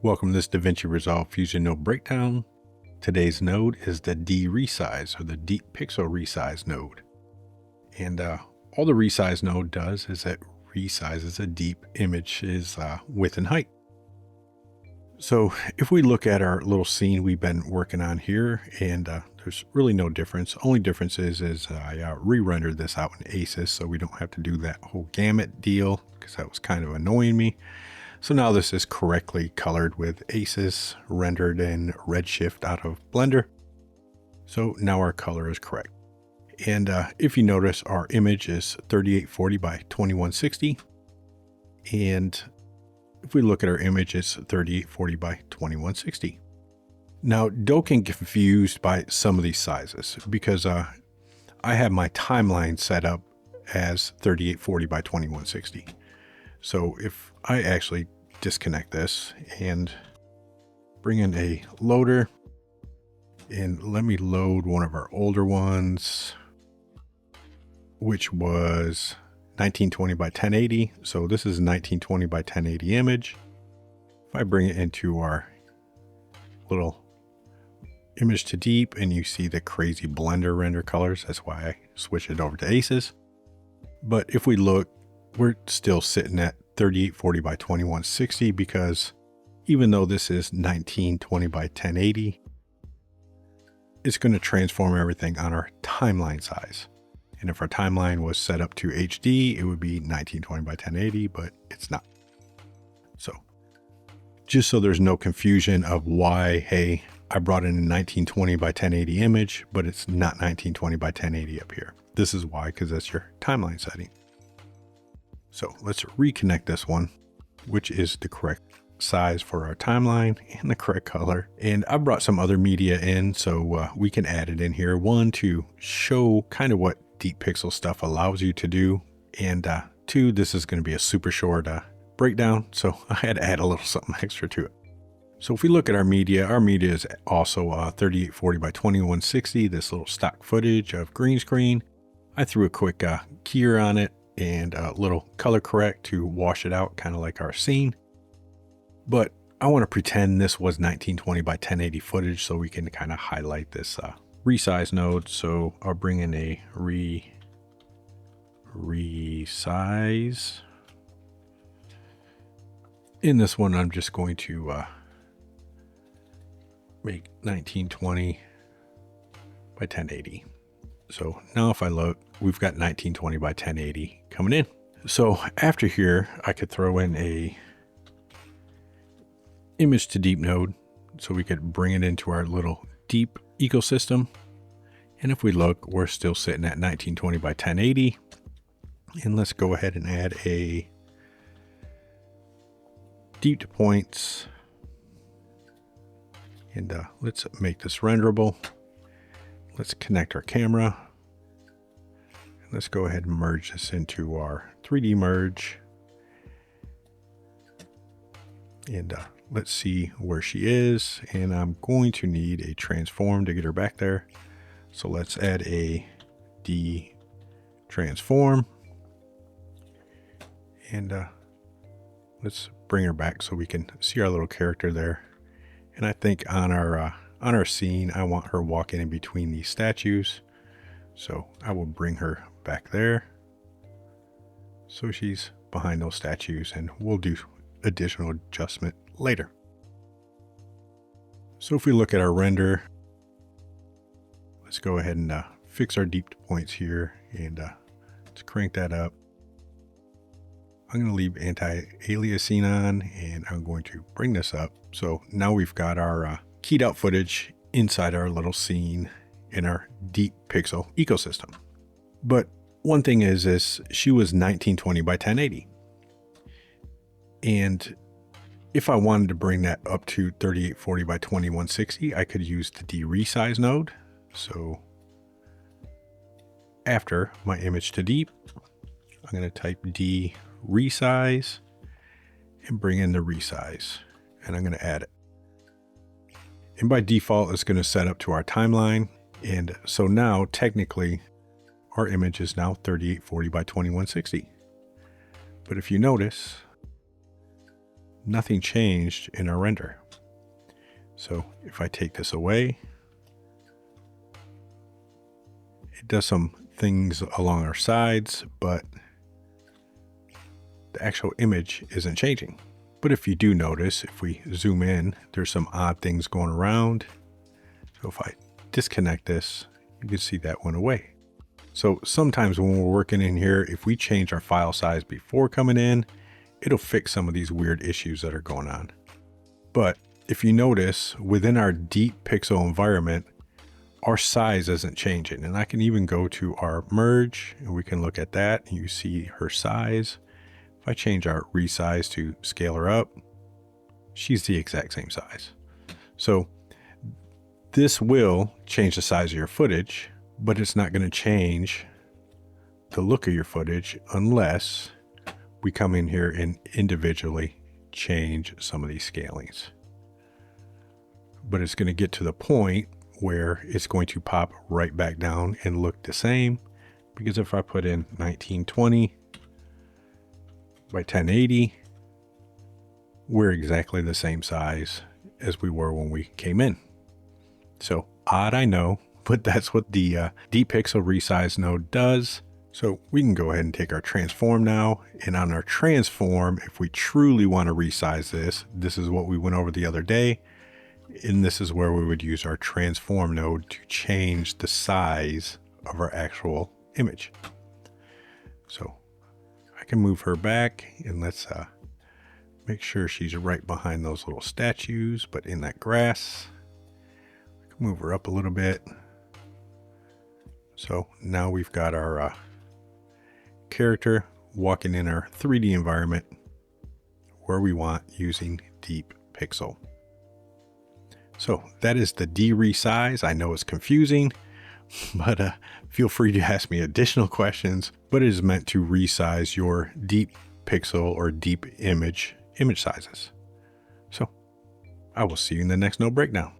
Welcome to this DaVinci Resolve Fusion node breakdown. Today's node is the dResize, or the Deep Pixel Resize node. And all the resize node does is it resizes a deep image's width and height. So if we look at our little scene we've been working on here, and there's really no difference. Only difference is I re-rendered this out in ACES, so we don't have to do that whole gamut deal, because that was kind of annoying me. So now this is correctly colored with ACES, rendered in Redshift out of Blender. So now our color is correct. And if you notice, our image is 3840 by 2160. And if we look at our image, it's 3840 by 2160. Now, don't get confused by some of these sizes, because I have my timeline set up as 3840 by 2160. So if I actually disconnect this and bring in a loader, and let me load one of our older ones, which was 1920 by 1080. So this is a 1920 by 1080 image. If I bring it into our little image to deep, and you see the crazy Blender render colors, that's why I switched it over to ACES. But if we look, we're still sitting at 3840 by 2160, because even though this is 1920 by 1080, it's going to transform everything on our timeline size. And if our timeline was set up to HD, it would be 1920 by 1080, but it's not. So just so there's no confusion of why, hey, I brought in a 1920 by 1080 image, but it's not 1920 by 1080 up here. This is why, because that's your timeline setting. So let's reconnect this one, which is the correct size for our timeline and the correct color. And I brought some other media in, so we can add it in here. One, to show kind of what Deep Pixel stuff allows you to do. And two, this is going to be a super short breakdown, so I had to add a little something extra to it. So if we look at our media is also 3840 by 2160, this little stock footage of green screen. I threw a quick keyer on it and a little color correct to wash it out, kind of like our scene. But I want to pretend this was 1920 by 1080 footage, so we can kind of highlight this resize node. So I'll bring in a resize. In this one, I'm just going to make 1920 by 1080. So now if I look, we've got 1920 by 1080 coming in. So after here, I could throw in a image to deep node, so we could bring it into our little deep ecosystem. And if we look, we're still sitting at 1920 by 1080. And let's go ahead and add a deep to points. And let's make this renderable. Let's connect our camera. And let's go ahead and merge this into our 3D merge. And let's see where she is. And I'm going to need a transform to get her back there. So let's add a transform. And let's bring her back so we can see our little character there. And I think on our scene, I want her walking in between these statues. So I will bring her back there, so she's behind those statues, and we'll do additional adjustment later. So if we look at our render, let's go ahead and fix our deep points here, and let's crank that up. I'm going to leave anti-aliasing on, and I'm going to bring this up. So now we've got our keyed out footage inside our little scene in our Deep Pixel ecosystem. But one thing is she was 1920 by 1080. And if I wanted to bring that up to 3840 by 2160, I could use the dResize node. So after my image to deep, I'm going to type dResize and bring in the resize, and I'm going to add it. And by default, it's going to set up to our timeline. And so now technically our image is now 3840 by 2160. But if you notice, nothing changed in our render. So if I take this away, it does some things along our sides, but the actual image isn't changing. But if you do notice, if we zoom in, there's some odd things going around. So if I disconnect this, you can see that went away. So sometimes when we're working in here, if we change our file size before coming in, it'll fix some of these weird issues that are going on. But if you notice, within our deep pixel environment, our size isn't changing. And I can even go to our merge and we can look at that and you see her size. If I change our resize to scale her up, she's the exact same size. So this will change the size of your footage, but it's not going to change the look of your footage unless we come in here and individually change some of these scalings. But it's going to get to the point where it's going to pop right back down and look the same, because if I put in 1920 by 1080, we're exactly the same size as we were when we came in. So odd, I know, but that's what the Deep Pixel Resize node does. So we can go ahead and take our transform now, and on our transform, if we truly want to resize this, this is what we went over the other day, and this is where we would use our transform node to change the size of our actual image. So I can move her back, and let's make sure she's right behind those little statues, but in that grass. I can move her up a little bit. So now we've got our character walking in our 3D environment where we want using Deep Pixel. So that is the dResize. I know it's confusing, but feel free to ask me additional questions, but it is meant to resize your deep pixel or deep image sizes. So I will see you in the next node breakdown.